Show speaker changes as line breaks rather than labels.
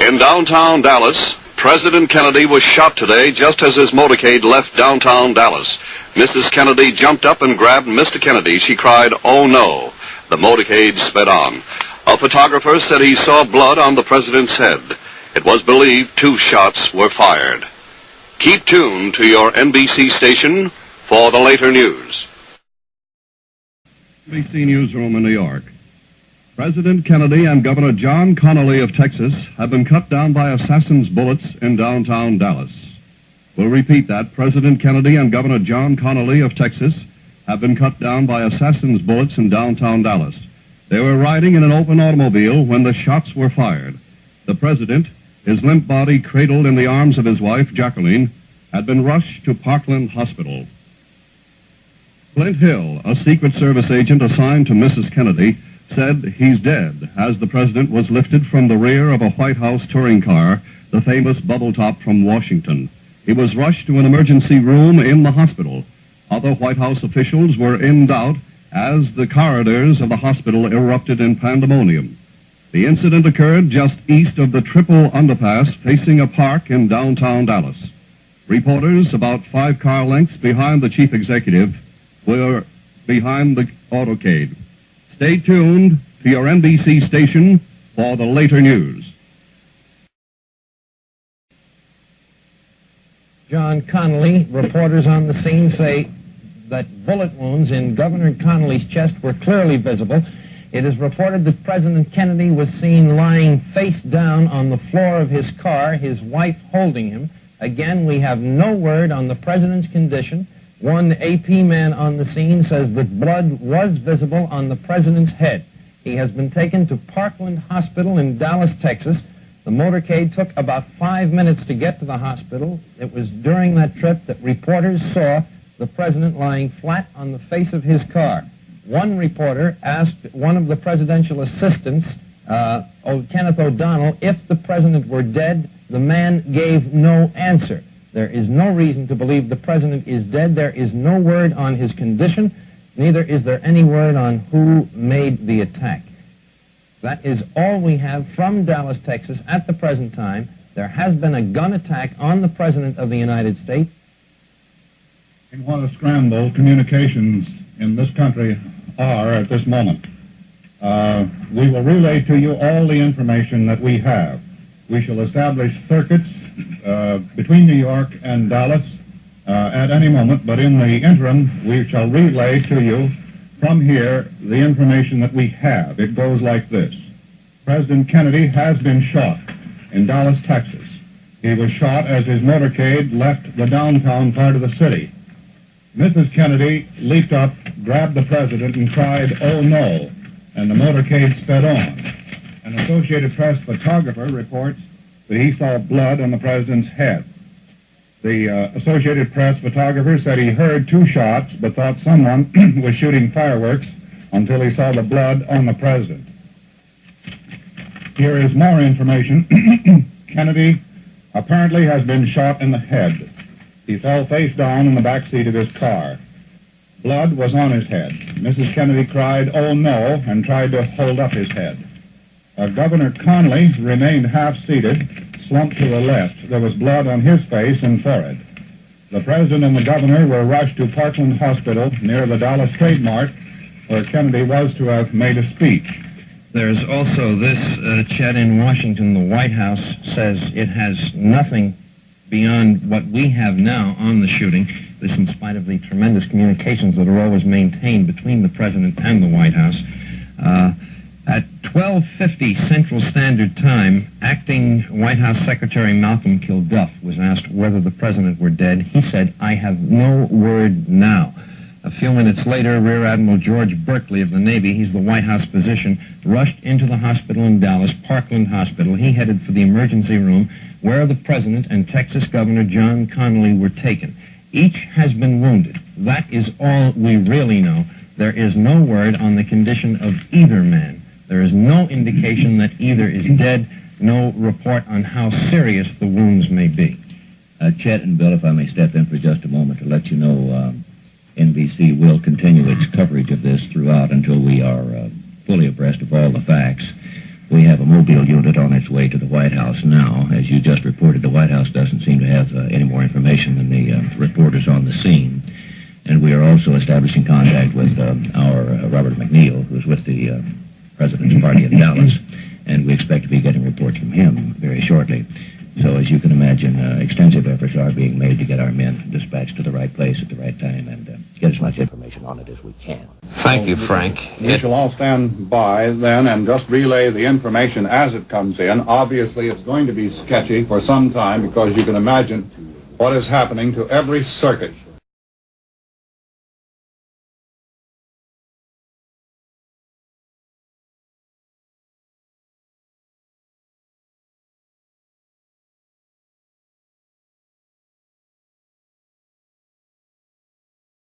In downtown Dallas, President Kennedy was shot today just as his motorcade left downtown Dallas. Mrs. Kennedy jumped up and grabbed Mr. Kennedy. She cried, "Oh no." The motorcade sped on. A photographer said he saw blood on the president's head. It was believed 2 shots were fired. Keep tuned to your NBC station for the later news.
NBC Newsroom in New York. President Kennedy and Governor John Connally of Texas have been cut down by assassins' bullets in downtown Dallas. We'll repeat that. President Kennedy and Governor John Connally of Texas have been cut down by assassins' bullets in downtown Dallas. They were riding in an open automobile when the shots were fired. The president, his limp body cradled in the arms of his wife, Jacqueline, had been rushed to Parkland Hospital. Clint Hill, a Secret Service agent assigned to Mrs. Kennedy, said he's dead as the president was lifted from the rear of a White House touring car, the famous bubble top from Washington. He was rushed to an emergency room in the hospital. Other White House officials were in doubt as the corridors of the hospital erupted in pandemonium. The incident occurred just east of the triple underpass facing a park in downtown Dallas. Reporters about 5 car lengths behind the chief executive were behind the autocade. Stay tuned to your NBC station for the later news.
John Connally, reporters on the scene say that bullet wounds in Governor Connally's chest were clearly visible. It is reported that President Kennedy was seen lying face down on the floor of his car, his wife holding him. Again, we have no word on the president's condition. One AP man on the scene says that blood was visible on the president's head. He has been taken to Parkland Hospital in Dallas, Texas. The motorcade took about 5 minutes to get to the hospital. It was during that trip that reporters saw the president lying flat on the face of his car. One reporter asked one of the presidential assistants, Kenneth O'Donnell, if the president were dead. The man gave no answer. There is no reason to believe the president is dead. There is no word on his condition. Neither is there any word on who made the attack. That is all we have from Dallas, Texas at the present time. There has been a gun attack on the President of the United States.
And what a scramble communications in this country are at this moment. We will relay to you all the information that we have. We shall establish circuits between New York and Dallas at any moment, but in the interim, we shall relay to you from here the information that we have. It goes like this. President Kennedy has been shot in Dallas, Texas. He was shot as his motorcade left the downtown part of the city. Mrs. Kennedy leaped up, grabbed the president, and cried, "Oh no," and the motorcade sped on. An Associated Press photographer reports that he saw blood on the president's head. The Associated Press photographer said he heard 2 shots, but thought someone was shooting fireworks until he saw the blood on the president. Here is more information. Kennedy apparently has been shot in the head. He fell face down in the back seat of his car. Blood was on his head. Mrs. Kennedy cried, "Oh no," and tried to hold up his head. Governor Connally remained half-seated, slumped to the left. There was blood on his face and forehead. The president and the governor were rushed to Parkland Hospital near the Dallas Trade Mart, where Kennedy was to have made a speech.
There's also this, Chet, in Washington. The White House says it has nothing beyond what we have now on the shooting. This in spite of the tremendous communications that are always maintained between the president and the White House. At 12:50 Central Standard Time, acting White House Secretary Malcolm Kilduff was asked whether the president were dead. He said, "I have no word now." A few minutes later, Rear Admiral George Berkeley of the Navy, he's the White House physician, rushed into the hospital in Dallas, Parkland Hospital. He headed for the emergency room where the president and Texas Governor John Connally were taken. Each has been wounded. That is all we really know. There is no word on the condition of either man. There is no indication that either is dead, no report on how serious the wounds may be.
Chet and Bill, if I may step in for just a moment to let you know, NBC will continue its coverage of this throughout until we are fully abreast of all the facts. We have a mobile unit on its way to the White House now. As you just reported, the White House doesn't seem to have any more information than the reporters on the scene. And we are also establishing contact with our Robert McNeil, who's with the President's party in Dallas, and we expect to be getting reports from him very shortly. So as you can imagine, extensive efforts are being made to get our men dispatched to the right place at the right time and get as much information on it as we can.
Thank you, Frank.
We shall all stand by then and just relay the information as it comes in. Obviously, it's going to be sketchy for some time because you can imagine what is happening to every circuit